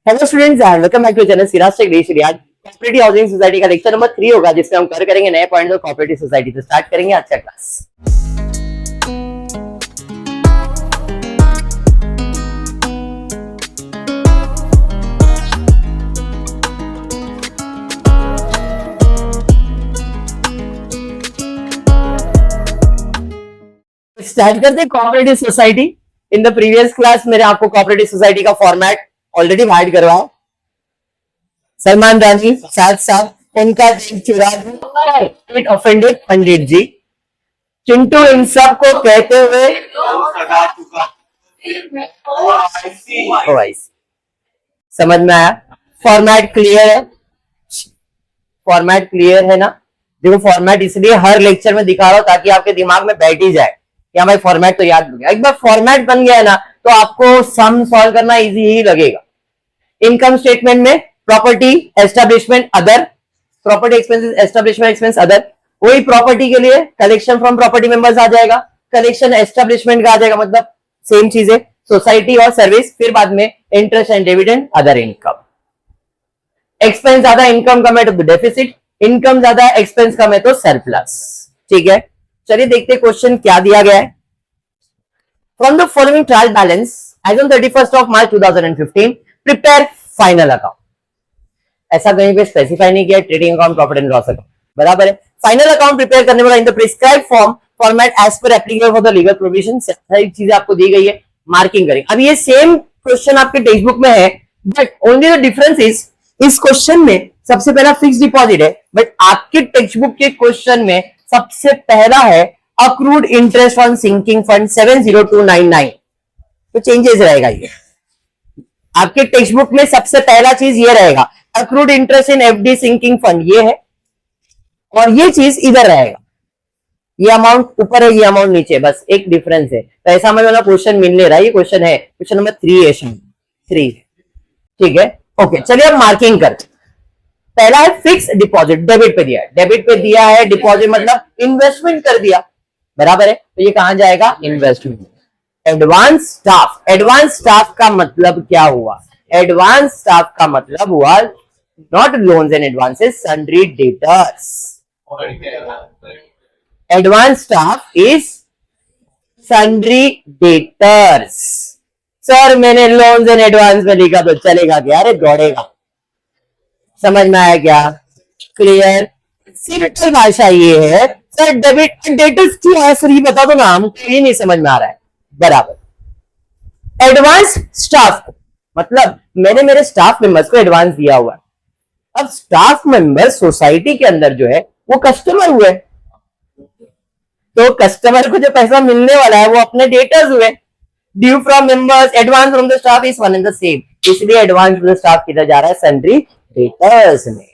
Hello students and welcome back to channel Siraj tech daily आज cooperative housing society का lecture number 3 होगा, जिसमें हम कवर करेंगे नए पॉइंट्स और कोऑपरेटिव सोसाइटी। तो स्टार्ट करेंगे आज का क्लास। स्टार्ट करते हैं cooperative society. In the previous class मैंने आपको कोऑपरेटिव सोसाइटी का फॉर्मेट ऑलरेडी हाइड करवाया। सलमान रानी साथ साथ उनका चुरा इट ऑफेंडेड पंडित जी। चिंटू इन सब को कहते हुए समझ में आया? फॉर्मेट क्लियर है? फॉर्मेट क्लियर है ना? देखो, फॉर्मेट इसलिए हर लेक्चर में दिखा रहा हूं ताकि आपके दिमाग में बैठ ही जाए कि हमारे फॉर्मेट तो याद हो गया। एक बार फॉर्मेट बन गया है ना, तो आपको सम सॉल्व करना इजी ही लगेगा। इनकम स्टेटमेंट में property establishment other, property expenses establishment expense other, वही प्रॉपर्टी के लिए कलेक्शन फ्रॉम प्रॉपर्टी मेंबर्स आ जाएगा, कलेक्शन एस्टेब्लिशमेंट का आ जाएगा, मतलब सेम चीज है। सोसाइटी और सर्विस, फिर बाद में interest and dividend other income. Expense ज्यादा इनकम कम है तो डेफिसिट, इनकम ज्यादा एक्सपेंस कम है तो सरप्लस। ठीक है, चलिए देखते क्वेश्चन क्या दिया गया है। From the following trial balance as on 31st of March 2015 prepare final account. ऐसा कहीं पे स्पेसिफाई नहीं किया trading account, profit and loss account, बराबर है। फाइनल अकाउंट प्रिपेयर करने वाला in the prescribed format as पर applicable for the legal provision. सारी चीजें आपको दी गई है, मार्किंग करेंगे। अब ये सेम क्वेश्चन आपके टेक्स्ट बुक में है, but only the difference is इस क्वेश्चन में सबसे पहला फिक्स डिपॉजिट है, बट आपके टेक्स्ट बुक के क्वेश्चन में सबसे पहला है accrued interest on sinking fund 70299। तो चेंजेस रहेगा ये। आपके टेक्स्ट बुक में सबसे पहला चीज ये रहेगा, accrued interest in FD sinking fund ये है, और ये चीज इधर रहेगा। ये अमाउंट ऊपर है, ये अमाउंट नीचे, बस एक डिफरेंस है। तो ऐसा हमें वाला क्वेश्चन मिलने रहा है। ये क्वेश्चन है क्वेश्चन नंबर 3 है, 3। ठीक है, ओके, चलिए अब मार्किंग करते। पहला है फिक्स डिपॉजिट, डेबिट पे दिया है, डेबिट पे दिया है। डिपॉजिट मतलब इन्वेस्टमेंट कर दिया, बराबर है। तो ये कहां जाएगा? Investment. Advance staff, advance staff का मतलब क्या हुआ? एडवांस स्टाफ का मतलब हुआ not loans and advances, sundry debtors. Advance staff is sundry debtors. Sir मैंने लोन्स एंड एडवांस में लिखा तो चलेगा क्या? अरे दौड़ेगा। समझ में आया क्या? क्लियर? सिंपल भाषा ये है। सर डेबिट डेटर्स क्या है? सर ये बता दो ना, हमको ये नहीं समझ में आ रहा है। बराबर। एडवांस स्टाफ मतलब मैंने मेरे स्टाफ मेंबर्स को एडवांस दिया हुआ है। अब स्टाफ मेंबर सोसाइटी के अंदर जो है वो कस्टमर हुए, तो कस्टमर को जो पैसा मिलने वाला है वो अपने डेटर्स हुए। Due from members, advance from the staff is one and the same, इसलिए एडवांस फ्रॉम द स्टाफ किधर जा रहा है? सन्ड्री डेटर्स में।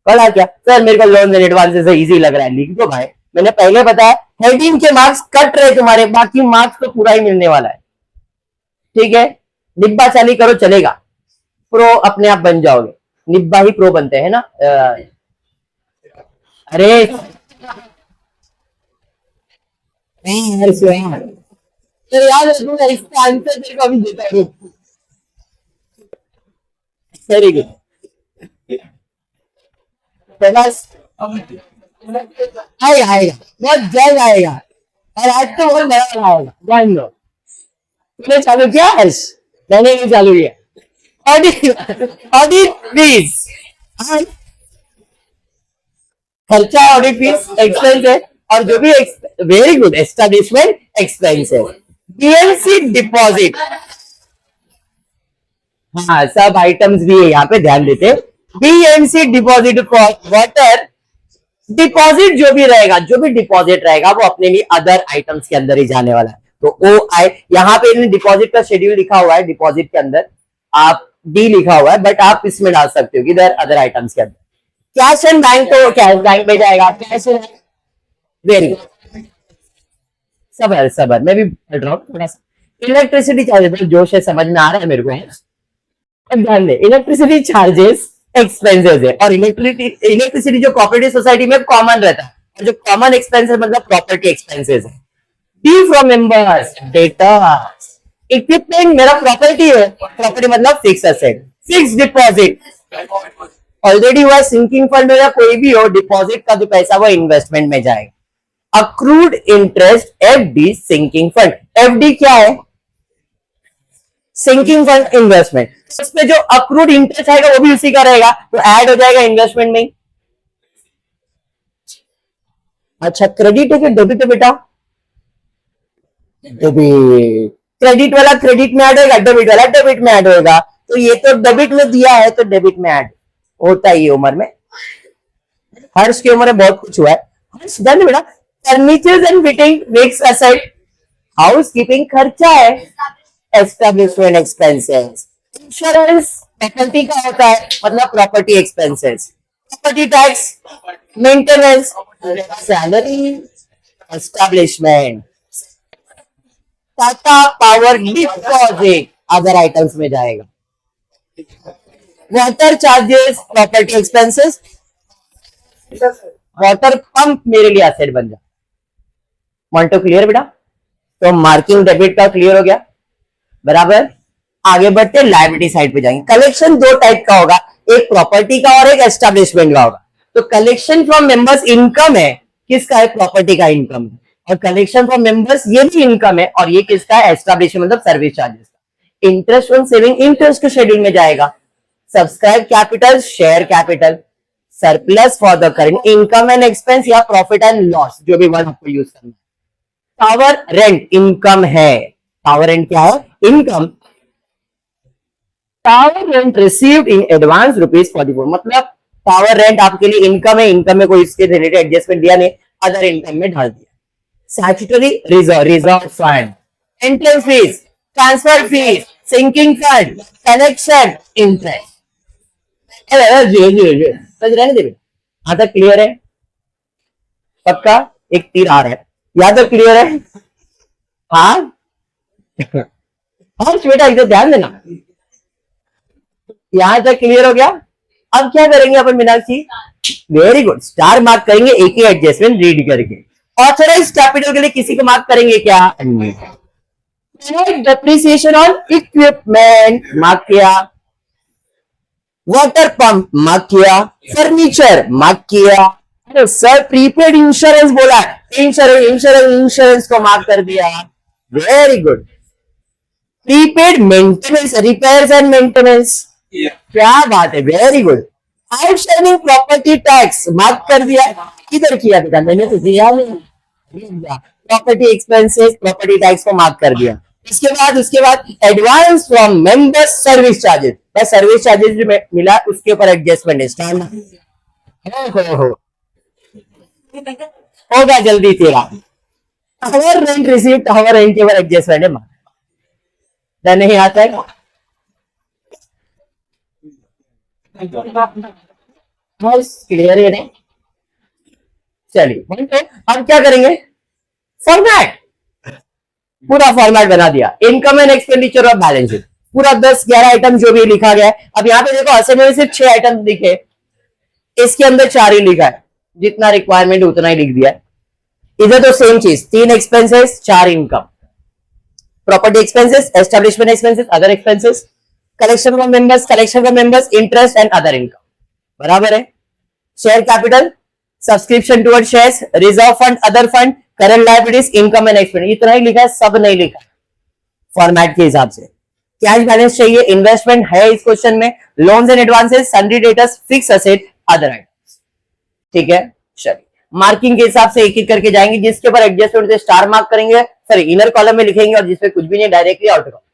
पढ़ा क्या? सर मेरे को लोन एंड एडवांस से इजी लग रहा है, लिख दो भाई। मैंने पहले बताया हेडिंग के मार्क्स कट रहे तुम्हारे, बाकी मार्क्स तो पूरा ही मिलने वाला है। ठीक है, निब्बा चाली करो चलेगा, प्रो अपने आप बन जाओगे। निब्बा ही प्रो बनते हैं ना। अरे यार इसका आंसर तेरे को अभी देता है। वेरी गुड, आएगा आएगा, बहुत जल्द आएगा, और आज तो बहुत नया आएगा, जान लो। तूने चालू किया? मैंने नहीं चालू किया। ऑडिट फीस, खर्चा ऑडिट फीस एक्सपेंस है, और जो भी वेरी गुड एस्टेब्लिशमेंट एक्सपेंस है। बीएमसी डिपॉजिट, हाँ सब आइटम्स भी है यहाँ पे, ध्यान देते। BMC deposit for water, deposit जो भी रहेगा, जो भी डिपॉजिट रहेगा वो अपने लिए अदर आइटम्स के अंदर ही जाने वाला है। तो ओ आई यहाँ पे डिपॉजिट का शेड्यूल लिखा हुआ है, डिपॉजिट के अंदर आप डी लिखा हुआ है, बट आप इसमें डाल सकते हो इधर अदर आइटम्स के अंदर। कैश एंड बैंक तो कैश बैंक में जाएगा, कैश एंड वेरी गुड। सबर सबर, मैं भी पढ़ रहा हूँ थोड़ा सा। इलेक्ट्रिसिटी चार्जेस, जोश है, समझ में आ रहा है मेरे को। ध्यान दे, इलेक्ट्रिसिटी चार्जेस एक्सपेंसेस है, और इलेक्ट्रिसिटी जो कोऑपरेटिव सोसाइटी में कॉमन रहता है, और जो कॉमन एक्सपेंसेस मतलब प्रॉपर्टी एक्सपेंसेस है। Due from members, debtors. Equipment मेरा प्रॉपर्टी है, प्रॉपर्टी मतलब fix asset. Fix deposit already हुआ, सिंकिंग फंड हो या कोई भी हो, डिपॉजिट का जो पैसा वो इन्वेस्टमेंट में जाएगा। Accrued interest FD sinking fund, FD क्या है? सिंकिंग फंड इन्वेस्टमेंट, उसमें जो अक्रूड इंटरेस्ट आएगा वो भी उसी का रहेगा, तो ऐड हो जाएगा इन्वेस्टमेंट में। अच्छा क्रेडिट है कि डेबिट है बेटा? डेबिट, क्रेडिट वाला क्रेडिट में ऐड होगा, डेबिट वाला डेबिट में ऐड होगा, तो ये तो डेबिट में दिया है तो डेबिट में ऐड होता ही उम्र में। हर्ष की उम्र में बहुत कुछ हुआ है। हर्ष जाने बेटा, furniture and fitting fix asset, house keeping खर्चा है, एस्टेब्लिशमेंट एक्सपेंसेस, इंश्योरेंस फैकल्टी का होता है मतलब property expenses, property tax, maintenance, salary, establishment, Tata power deposit other items में जाएगा, water charges property expenses, water pump मेरे लिए एसेट बन जा। वांट टू क्लियर बेटा? तो मार्किंग डेबिट का क्लियर हो गया, बराबर। आगे बढ़ते लायबिलिटी साइड पे जाएंगे। कलेक्शन दो टाइप का होगा, एक प्रॉपर्टी का और एक एस्टेब्लिशमेंट का होगा। तो कलेक्शन फ्रॉम मेंबर्स इनकम है, किसका है? प्रॉपर्टी का इनकम है। और कलेक्शन फ्रॉम मेंबर्स ये भी इनकम है, और ये किसका है? एस्टेब्लिशमेंट मतलब सर्विस चार्जेस का। इंटरेस्ट ऑन सेविंग इंटरेस्ट के शेड्यूल में जाएगा। Subscribe capital share capital, surplus for the current income and expense या प्रॉफिट एंड लॉस, जो भी वर्ड आपको यूज करना है। पावर रेंट इनकम है, पावर रेंट क्या है? Income. Power rent received in advance ₹44, मतलब पावर रेंट आपके लिए इनकम है, इनकम में कोई इसके रिलेटेड एडजस्टमेंट दिया नहीं, अदर इनकम में डाल दिया। Statutory reserve, reserve fund, entrance fees, transfer fees, sinking fund, connection, interest. रहने दे, यहां तक क्लियर है? पक्का? एक तीर आ रहा है, यहां तक क्लियर है? हाँ हर्ष बेटा इधर ध्यान देना, यहां तक क्लियर हो गया। अब क्या करेंगे अपन Meenakshi? Very good, star mark करेंगे एक ही एडजस्टमेंट रीड करके। ऑथराइज कैपिटल के लिए किसी को मार्क करेंगे क्या? डेप्रिसिएशन ऑन इक्विपमेंट मार्क किया, वाटर पंप मार्क किया, फर्नीचर मार्क किया। अरे सर प्रीपेड इंश्योरेंस बोला, इंश्योरेंस को मार्क कर दिया। Very good. Prepaid maintenance, repairs and maintenance, क्या बात है, very good. Outstanding property tax mark कर दिया। किधर किया बेटा? मैंने तो दिया नहीं। प्रॉपर्टी एक्सपेंसेस, प्रॉपर्टी टैक्स को मार्क कर दिया। उसके बाद advance from members service charges, bus service charges जो मिला उसके ऊपर एडजस्टमेंट है। स्टार होगा जल्दी तेरा। Tower rent receive, tower rent के ऊपर एडजस्टमेंट है, नहीं आता है। क्लियर है नहीं? चलिए अब क्या करेंगे? फॉर्मेट, पूरा फॉर्मेट बना दिया। इनकम एंड एक्सपेंडिचर और बैलेंस शीट, पूरा 10-11 आइटम जो भी लिखा गया है। अब यहाँ पे देखो असल में सिर्फ 6 आइटम लिखे, इसके अंदर 4 ही लिखा है, जितना रिक्वायरमेंट उतना ही लिख दिया है। इधर तो सेम चीज, 3 expenses 4 income, property expenses, establishment expenses, other expenses, collection from members, interest and other income, बराबर है। Share capital, subscription toward shares, reserve fund, other fund, current liabilities, income and expense, इतना ही लिखा है, सब नहीं लिखा फॉर्मेट के हिसाब से। कैश बैलेंस चाहिए, इन्वेस्टमेंट है इस क्वेश्चन में, loans and advances, sundry debtors, fix asset, other items. ठीक है, चलिए मार्किंग के हिसाब से एक एक करके जाएंगे। जिसके ऊपर एडजस्टमेंट से स्टार मार्क करेंगे, सॉरी इनर कॉलम में लिखेंगे, और जिसपे कुछ भी नहीं directly outer column.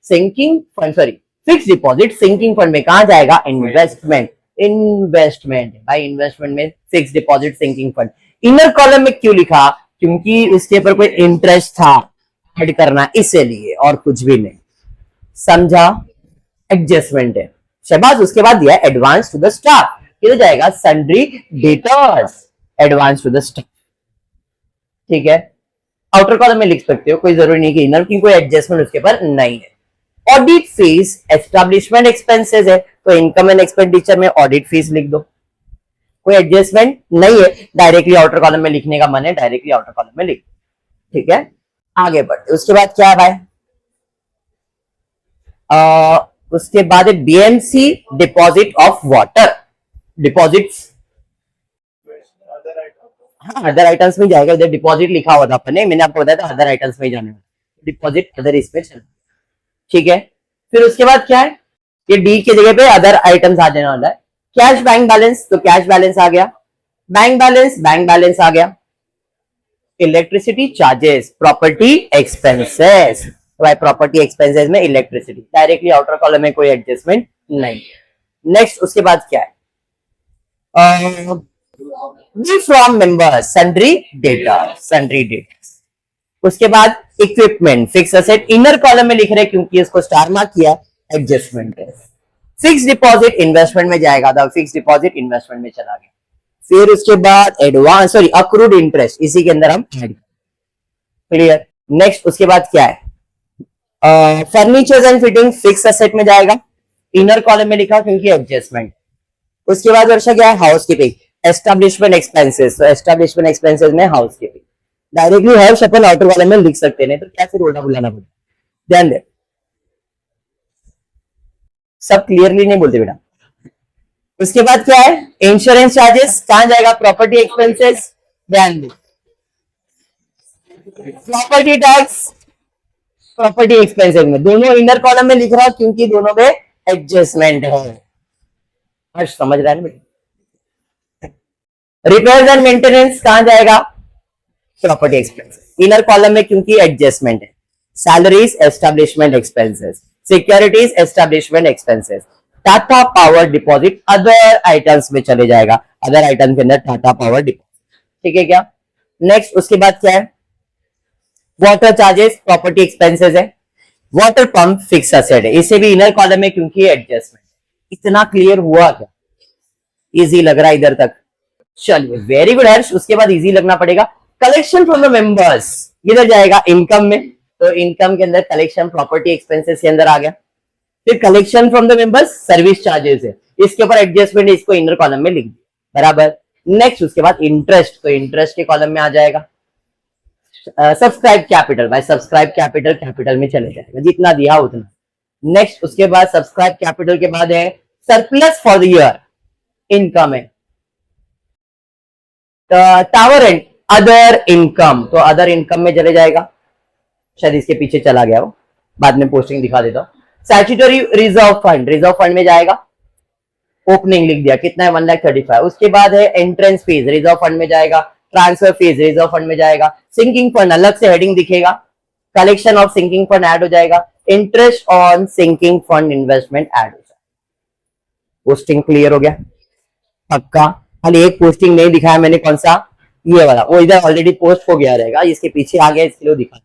Sinking fund, sorry fix deposit sinking fund में कहां जाएगा? इन्वेस्टमेंट, इन्वेस्टमेंट भाई, इन्वेस्टमेंट में fix deposit sinking fund. Inner column में क्यों लिखा? क्योंकि उसके ऊपर कोई इंटरेस्ट था ऐड करना, इसलिए, और कुछ भी नहीं। समझा? एडजस्टमेंट है, शहबाज। उसके बाद दिया एडवांस टू द स्टाफ, किधर जाएगा? Sundry debtors, advance to the staff. ठीक है, आउटर कॉलम में लिख सकते हो, कोई जरूरी नहीं कि इनर की कोई एडजस्टमेंट उसके ऊपर नहीं है। ऑडिट फीस एस्टेब्लिशमेंट एक्सपेंसेस है, तो इनकम एंड एक्सपेंडिचर में ऑडिट फीस लिख दो, कोई एडजस्टमेंट नहीं है। डायरेक्टली आउटर कॉलम में लिखने का मन है, डायरेक्टली आउटर कॉलम में लिख। ठीक है, आगे बढ़ते। उसके बाद क्या है भाई? उसके बाद BMC deposit of water deposits, हाँ अदर आइटम्स में जाएगा, इधर डिपॉजिट लिखा हुआ था अपन ने, मैंने आपको बताया था अदर आइटम्स में जाने, डिपॉजिट अदर इसमें चल, ठीक है। फिर उसके बाद क्या है, ये डी की जगह पे अदर आइटम्स आ जाने वाला है। कैश बैंक बैलेंस, तो कैश बैलेंस आ गया, बैंक बैलेंस आ गया। इलेक्ट्रिसिटी चार्जेस, प्रॉपर्टी एक्सपेंसेस, भाई प्रॉपर्टी एक्सपेंसेस में इलेक्ट्रिसिटी डायरेक्टली आउटर कॉलम में कोई एडजस्टमेंट नहीं। नेक्स्ट उसके बाद क्या है, फ्रॉम मेंबर्स सन्ड्री डेटा। उसके बाद equipment fix asset inner column में लिख रहे हैं क्योंकि इसको स्टार मार्क किया, एडजस्टमेंट है। फिक्स डिपॉजिट इन्वेस्टमेंट में जाएगा था, फिक्स डिपॉजिट इन्वेस्टमेंट में चला गया। फिर उसके बाद एडवांस सॉरी अक्रूड इंटरेस्ट इसी के अंदर हम ऐड, क्लियर। नेक्स्ट उसके बाद क्या है, furniture and fitting fix asset में जाएगा, इनर कॉलम में लिखा क्योंकि एडजस्टमेंट। उसके बाद वर्षा क्या है, हाउसकीपिंग एस्टेब्लिशमेंट एक्सपेंसेस, तो एस्टेब्लिशमेंट एक्सपेंसेस में हाउसकीपिंग डायरेक्टली हर्ष अपन आउटर कॉलम में लिख सकते हैं, नहीं तो क्या फिर उल्टा बुलाना पड़ेगा, ध्यान दे। सब क्लियरली नहीं बोलते बेटा। उसके बाद क्या है, इंश्योरेंस चार्जेस कहां जाएगा, प्रॉपर्टी एक्सपेंसेस, ध्यान दे। प्रॉपर्टी टैक्स प्रॉपर्टी एक्सपेंसेस में, दोनों इनर कॉलम में लिख रहा हूं क्योंकि दोनों में एडजस्टमेंट है। हर्ष समझ रहा है ना बेटा। रिपेयर एंड मेंटेनेंस कहां जाएगा, प्रॉपर्टी एक्सपेंसेस इनर कॉलम में क्योंकि एडजस्टमेंट है। Salaries establishment expenses, securities establishment expenses. Tata power deposit other items में चले जाएगा, अदर आइटम के अंदर टाटा पावर डिपॉजिट, ठीक है क्या। नेक्स्ट उसके बाद क्या है, वाटर चार्जेस प्रॉपर्टी एक्सपेंसेस है। वाटर पंप फिक्स असेट है, इसे भी इनर कॉलम में क्योंकि एडजस्टमेंट। इतना क्लियर हुआ क्या, इजी लग रहा है इधर तक, चलिए वेरी गुड हर्ष। उसके बाद इजी लगना पड़ेगा, कलेक्शन फ्रॉम द मेंबर्स इधर जाएगा इनकम में, तो इनकम के अंदर कलेक्शन प्रॉपर्टी एक्सपेंसेस के अंदर आ गया। फिर collection from the members service charges है, इसके ऊपर एडजस्टमेंट, इसको इनर कॉलम में लिख दिया, बराबर। नेक्स्ट उसके बाद इंटरेस्ट, तो इंटरेस्ट के कॉलम में आ जाएगा। सब्सक्राइब कैपिटल, भाई सब्सक्राइब कैपिटल में चले जाएगा, जितना दिया उतना। नेक्स्ट उसके बाद सब्सक्राइब कैपिटल के बाद है surplus for the year, income है। टावर एंड अदर इनकम, तो अदर इनकम में चले जाएगा, शायद इसके पीछे चला गया वो, बाद में पोस्टिंग दिखा देता हूं। स्टैट्यूटरी रिजर्व फंड में जाएगा, ओपनिंग लिख दिया, कितना है 1,35,000। उसके बाद है एंट्रेंस फीस रिजर्व फंड में जाएगा, ट्रांसफर फीस रिजर्व फंड में जाएगा, सिंकिंग फंड अलग से हेडिंग दिखेगा, collection of sinking fund add हो जाएगा, interest on sinking fund investment add हो जाएगा। पोस्टिंग क्लियर हो गया पक्का, खाली एक पोस्टिंग नहीं दिखाया मैंने, कौन सा, ये वाला, वो इधर ऑलरेडी पोस्ट हो गया रहेगा, इसके पीछे आ गया इसके लिए दिखा,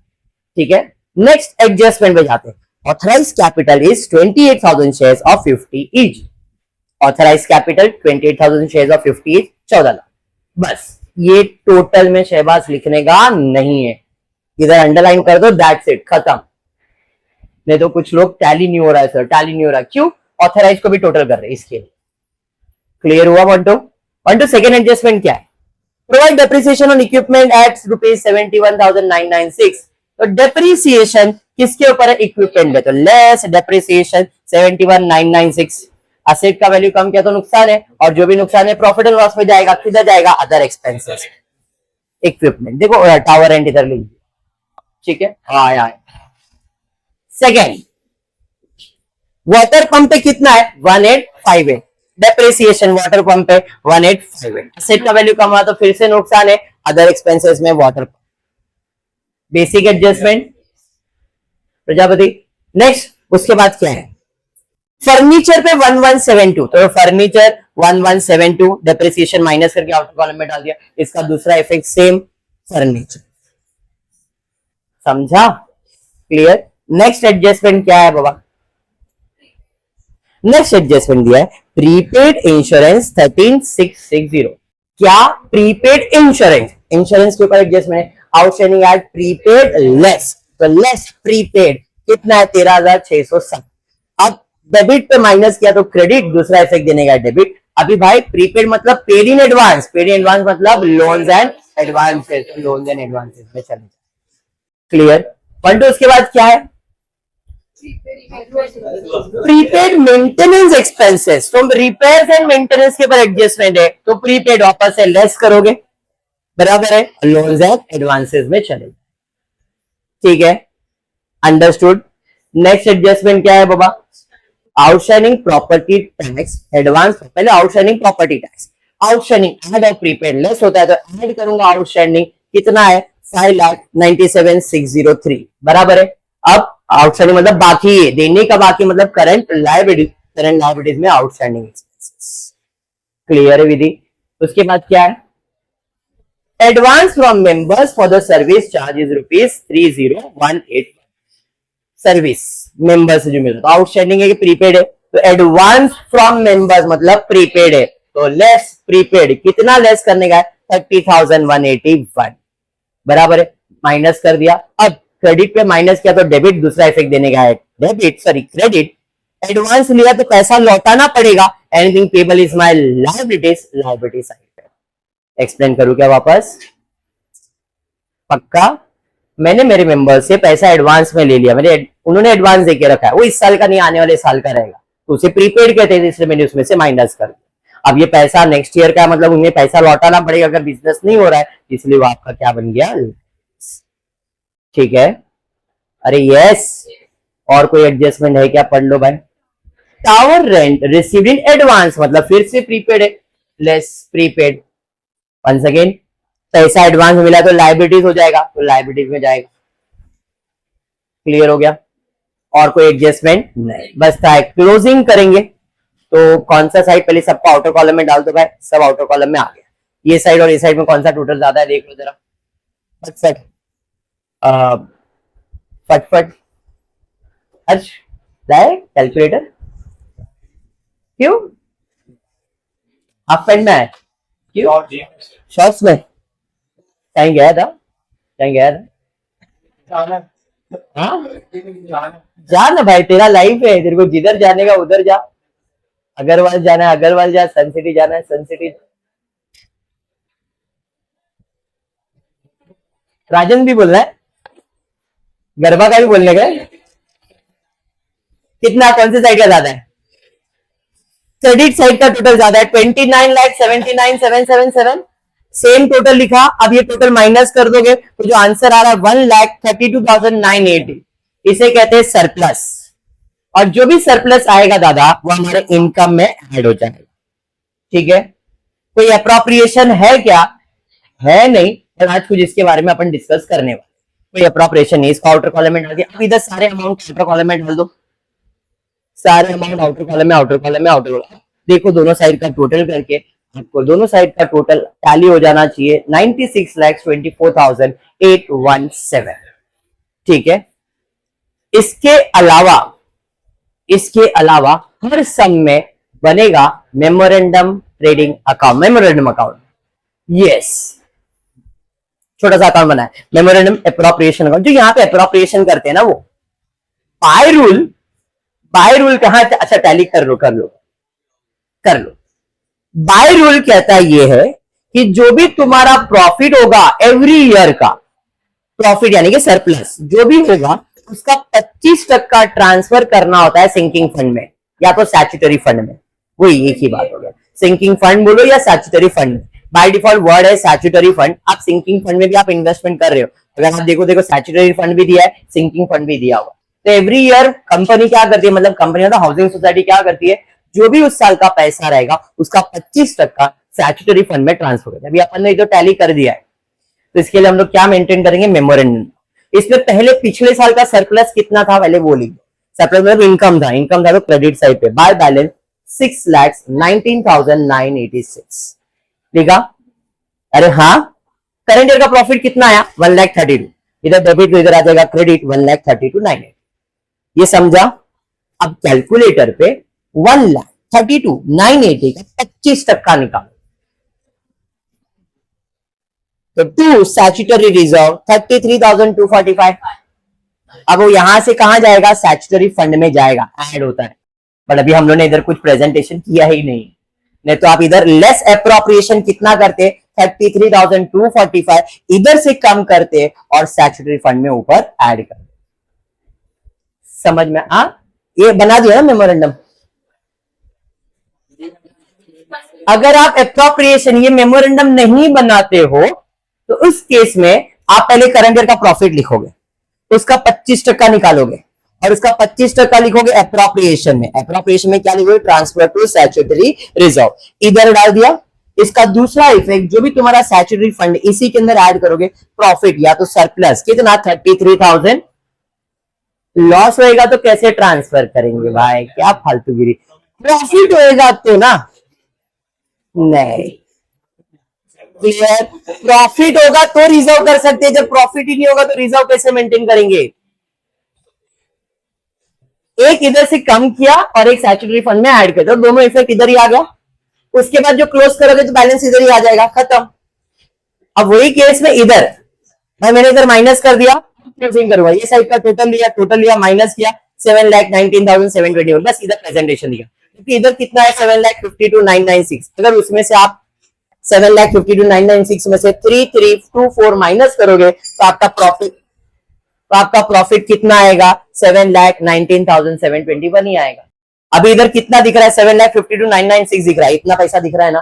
ठीक है। नेक्स्ट एडजस्टमेंट में जाते हैं, authorise capital is 28,000 shares of 50 each, authorise capital 28,000 shares of 50 each 14 lakh, बस ये टोटल में शहबाज लिखने का नहीं है, इधर अंडरलाइन कर दो, दैट्स इट, खत्म। नहीं तो कुछ लोग टैली नहीं हो रहा है सर, टैली नहीं हो रहा, क्यों, ऑथराइज को भी टोटल कर रहे हैं इसके लिए। क्लियर हुआ वन टू सेकेंड एडजस्टमेंट क्या है, provide depreciation on equipment at ₹71,996, तो डेप्रिसिएशन किसके ऊपर है, इक्विपमेंट है, तो लेस डेप्रिसिएशन 71,996। असेट का वैल्यू कम किया तो नुकसान है, और जो भी नुकसान है प्रॉफिट एंड लॉस में जाएगा, किधर जाएगा, अदर एक्सपेंसेस, इक्विपमेंट। देखो टावर रेंट इधर लिख, ठीक है। हाँ सेकेंड, वाटर पंप पे कितना है 1858, डेप्रिसिएशन वाटर पंप पे 1858, असेट का वैल्यू कम हुआ तो फिर से नुकसान है, अदर एक्सपेंसेस में water pump, basic adjustment Prajapati. Next उसके बाद क्या है, फर्नीचर पे 1172, तो फर्नीचर 1172 डेप्रिसिएशन माइनस करके आउटर कॉलम में डाल दिया, इसका दूसरा इफेक्ट सेम फर्नीचर, समझा, क्लियर। नेक्स्ट एडजस्टमेंट क्या है बाबा, नेक्स्ट एडजस्टमेंट दिया है प्रीपेड इंश्योरेंस 13660, क्या प्रीपेड इंश्योरेंस के ऊपर एडजस्टमेंट है, आउटस्टैंडिंग एट प्रीपेड लेस, तो लेस प्रीपेड कितना है 13,607, अब डेबिट पे माइनस किया तो क्रेडिट, दूसरा इफेक्ट देने का डेबिट। अभी भाई प्रीपेड मतलब paid in advance, paid in advance मतलब loans and advances, loans and advances में चले, क्लियर। 1 2 उसके बाद क्या है, प्रीपेड मेंटेनेंस एक्सपेंसेस, तो रिपेयर्स एंड मेंटेनेंस के ऊपर एडजस्टमेंट है, तो प्रीपेड वापस से लेस करोगे, बराबर है, लोन्स एंड एडवांसेस में चले, ठीक है, अंडरस्टूड। नेक्स्ट एडजस्टमेंट क्या है बाबा, आउटस्टैंडिंग प्रॉपर्टी टैक्स एडवांस, पहले outstanding property tax, outstanding add और प्रीपेड लेस होता है तो ऐड करूंगा, आउटस्टैंडिंग कितना है 5,97,603, बराबर है। अब आउटस्टैंडिंग मतलब बाकी है, देने का बाकी मतलब करंट लायबिलिटीज में आउटस्टैंडिंग एक्सपेंसेस, क्लियर है विधि। उसके बाद क्या है, advance from members for the service charge is ₹30,181, service member से जो मिलता है, आउटस्टैंडिंग है कि प्रीपेड है, तो एडवांस फ्रॉम मेंबर्स मतलब प्रीपेड है, तो लेस प्रीपेड, कितना लेस करने का है 30,181, बराबर है, माइनस कर दिया। अब क्रेडिट पे माइनस किया तो डेबिट, दूसरा इफेक्ट देने का है डेबिट, सॉरी क्रेडिट, एडवांस लिया तो पैसा लौटाना पड़ेगा, anything payable is my liabilities, liability side पे। एक्सप्लेन करूं क्या वापस, पक्का, मैंने मेरे मेंबर से पैसा एडवांस में ले लिया, उन्होंने एडवांस देके रखा है, वो इस साल का नहीं आने वाले साल का रहेगा, तो उसे प्रीपेड कहते हैं, इसलिए मैंने उसमें से माइनस कर दिया। अब ये पैसा नेक्स्ट ईयर का, मतलब उन्हें पैसा लौटाना पड़ेगा अगर बिजनेस नहीं हो रहा है, इसलिए वो आपका क्या बन गया, ठीक है। अरे यस, और कोई एडजस्टमेंट है क्या, पढ़ लो भाई। Tower rent received in advance मतलब फिर से प्रीपेड है, लेस प्रीपेड, वंस अगेन पैसा एडवांस मिला तो लायबिलिटीज हो जाएगा, तो लायबिलिटीज में जाएगा, क्लियर हो गया। और कोई एडजस्टमेंट नहीं, बस था क्लोजिंग करेंगे, तो कौन सा साइड पहले सबको आउटर कॉलम में डाल दो भाई, सब आउटर कॉलम में आ गया, ये साइड और ये साइड में कौन सा टोटल ज्यादा है देख लो जरा, फटफट फटफट, अर्ज लाए कैलकुलेटर, क्यों हाफ पैंट में है, क्यों शॉर्ट्स में, कहीं गया था, कहीं गया था, हाँ जा ना भाई, तेरा लाइफ है, तेरे को जिधर जाने का उधर जा, अग्रवाल जाना है अग्रवाल जा, सन सिटी जाना है सन सिटी। राजन भी बोल रहा है, गरबा का भी बोलने का, कितना कौन से साइड का ज्यादा है, क्रेडिट साइड का टोटल ज्यादा है, 29,79,777, सेम टोटल लिखा, अब ये टोटल माइनस कर दोगे तो जो आंसर आ रहा है 1,32,980, इसे कहते हैं सरप्लस, और जो भी सरप्लस आएगा दादा वो हमारे इनकम में ऐड हो जाएगा, ठीक है। कोई अप्रोप्रिएशन है क्या, है नहीं, पर आज कुछ इसके बारे में अपन डिस्कस करने वाले, कोई अप्रोप्रिएशन नहीं, इसको आउटर कॉलम में डाल दिया। अब इधर सारे अमाउंट आउटर कॉलम में डाल दो, सारे अमाउंट आउटर कॉलम में, आउटर कॉलम में, आउटर कॉलम, देखो दोनों साइड का टोटल करके आपको दोनों साइड का टोटल टैली हो जाना चाहिए 96,24,817, ठीक है। इसके अलावा हर सम में बनेगा memorandum trading account, memorandum account, yes, छोटा सा अकाउंट बना है मेमोरेंडम एप्रोप्रिएशन अकाउंट, जो यहाँ पे एप्रोप्रिएशन करते हैं ना वो बाय रूल कहां, अच्छा टैली कर लो, बाय रूल कहता ये है कि जो भी तुम्हारा प्रॉफिट होगा एवरी ईयर का प्रॉफिट यानी कि सरप्लस जो भी होगा उसका 25% ट्रांसफर करना होता है सिंकिंग फंड में या तो स्टैट्यूटरी फंड में, वही एक ही बात हो गया, सिंकिंग फंड बोलो या statutory fund, by default word है स्टैट्यूटरी फंड। आप सिंकिंग फंड में भी आप इन्वेस्टमेंट कर रहे हो, अगर आप देखो स्टैट्यूटरी फंड भी दिया है, सिंकिंग फंड भी दिया हुआ, तो एवरी ईयर कंपनी क्या करती है, मतलब कंपनी मतलब हाउसिंग सोसाइटी क्या करती है, जो भी उस साल का पैसा रहेगा उसका 25% स्टैट्यूटरी फंड में ट्रांसफर करता है। अभी अपन ने तो टैली कर दिया है, तो इसके लिए हम लोग क्या मेंटेन करेंगे, मेमोरेंडम। इसमें पहले पिछले साल का सरप्लस कितना था पहले वो लिख दो, सरप्लस मतलब इनकम था तो क्रेडिट साइड पे बाय बैलेंस 6,19,986 लिखा। अरे हाँ, करंट ईयर का प्रॉफिट कितना आया 1,32,000, इधर डेबिट तो इधर आ जाएगा क्रेडिट 1,32,980, ये समझा। अब कैलकुलेटर पे 1,32,980 का 25% निकालो, तो टू स्टैट्यूटरी रिजर्व 33,245। अब वो यहां से कहां जाएगा, स्टैट्यूटरी फंड में जाएगा, ऐड होता है, बट अभी हम लोग ने इधर कुछ प्रेजेंटेशन किया ही नहीं तो आप इधर लेस एप्रोप्रिएशन कितना करते 33,245 इधर से कम करते और स्टैट्यूटरी फंड में ऊपर ऐड करते, समझ में आ, ये बना दिया ना मेमोरेंडम। अगर आप एप्रोप्रिएशन ये मेमोरेंडम नहीं बनाते हो तो उस केस में आप पहले करंट ईयर का प्रॉफिट लिखोगे, उसका 25% निकालोगे और उसका 25% लिखोगे एप्रोप्रिएशन में। एप्रोप्रिएशन में क्या लिखोगे? ट्रांसफर टू स्टैट्यूटरी रिजर्व, इधर डाल दिया। इसका दूसरा इफेक्ट जो भी तुम्हारा स्टैट्यूटरी फंड इसी के अंदर ऐड करोगे, प्रॉफिट या तो सरप्लस कितना 33,000, लॉस होएगा तो कैसे ट्रांसफर करेंगे भाई, क्या फालतूगिरी। प्रॉफिट होएगा तो ना, नहीं क्लियर, प्रॉफिट होगा तो रिजर्व कर सकते हैं, जब प्रॉफिट ही नहीं होगा तो रिजर्व कैसे मेंटेन करेंगे। एक इधर से कम किया और एक स्टैट्यूटरी फंड में ऐड कर दो, दोनों इफेक्ट इधर ही आ गया। उसके बाद जो क्लोज करोगे तो बैलेंस इधर ही आ जाएगा, खत्म। अब वही केस में इधर भाई मैंने इधर माइनस कर दिया, क्लोजिंग करूंगा, ये साइड का टोटल लिया माइनस किया 7,19,721, बस इधर प्रेजेंटेशन दिया। क्योंकि इधर कितना है 7,52,996, अगर उसमें से आप 7,52,996 में से 3,324 माइनस करोगे तो आपका प्रॉफिट कितना आएगा? 7,19,721 ही आएगा। अभी इधर कितना दिख रहा है? 7,52,996 दिख रहा है, इतना पैसा दिख रहा है ना,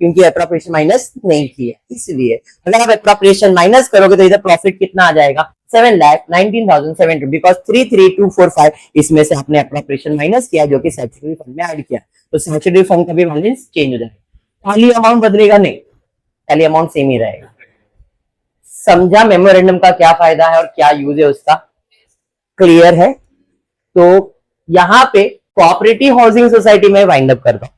क्योंकि एप्रोप्रिएशन माइनस नहीं किया, इसलिए अगर आप एप्रोप्रिएशन माइनस करोगे तो इधर प्रॉफिट कितना आ जाएगा? 7,19,720, बिकॉज 3,3,245 इसमें से आपने एप्रोप्रिएशन माइनस किया जो कि स्टैट्यूटरी फंड में ऐड किया, तो स्टैट्यूटरी फंड का भी बैलेंस चेंज हो जाएगा। खाली अमाउंट बदलेगा नहीं, खाली अमाउंट सेम ही रहेगा। समझा मेमोरेंडम का क्या फायदा है और क्या यूज है उसका? क्लियर है? तो यहाँ पे कोऑपरेटिव हाउसिंग सोसाइटी में वाइंड अप करता हूँ,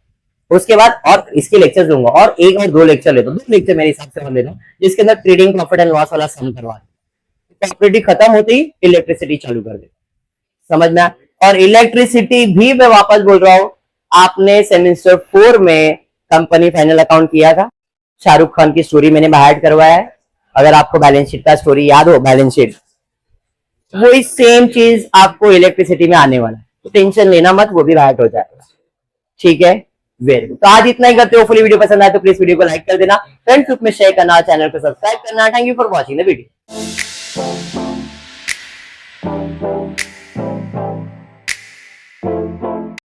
उसके बाद और इसके लेक्चर दूंगा, और एक और दो लेक्चर लेता हूँ, 2 लेक्चर मेरे हिसाब से ले रहा हूँ, जिसके अंदर ट्रेडिंग प्रॉफिट एंड लॉस वाला सम करवा, कोऑपरेटिव खत्म होते ही इलेक्ट्रिसिटी चालू कर दे, समझ में? और इलेक्ट्रिसिटी भी मैं वापस बोल रहा हूँ, आपने सेमेस्टर 4 में कंपनी फाइनल अकाउंट किया था, शाहरुख खान की स्टोरी मैंने ऐड करवाया है, अगर आपको बैलेंस शीट का स्टोरी याद हो, बैलेंस शीट वही सेम चीज आपको इलेक्ट्रिसिटी में आने वाला है, तो टेंशन लेना मत, वो भी राइट हो जाएगा, ठीक है? Very good. तो आज इतना ही करते हो, फुली वीडियो पसंद आए तो प्लीज वीडियो को लाइक कर देना, फ्रेंड्स ग्रुप में शेयर करना, चैनल को सब्सक्राइब करना। Thank you for watching the video.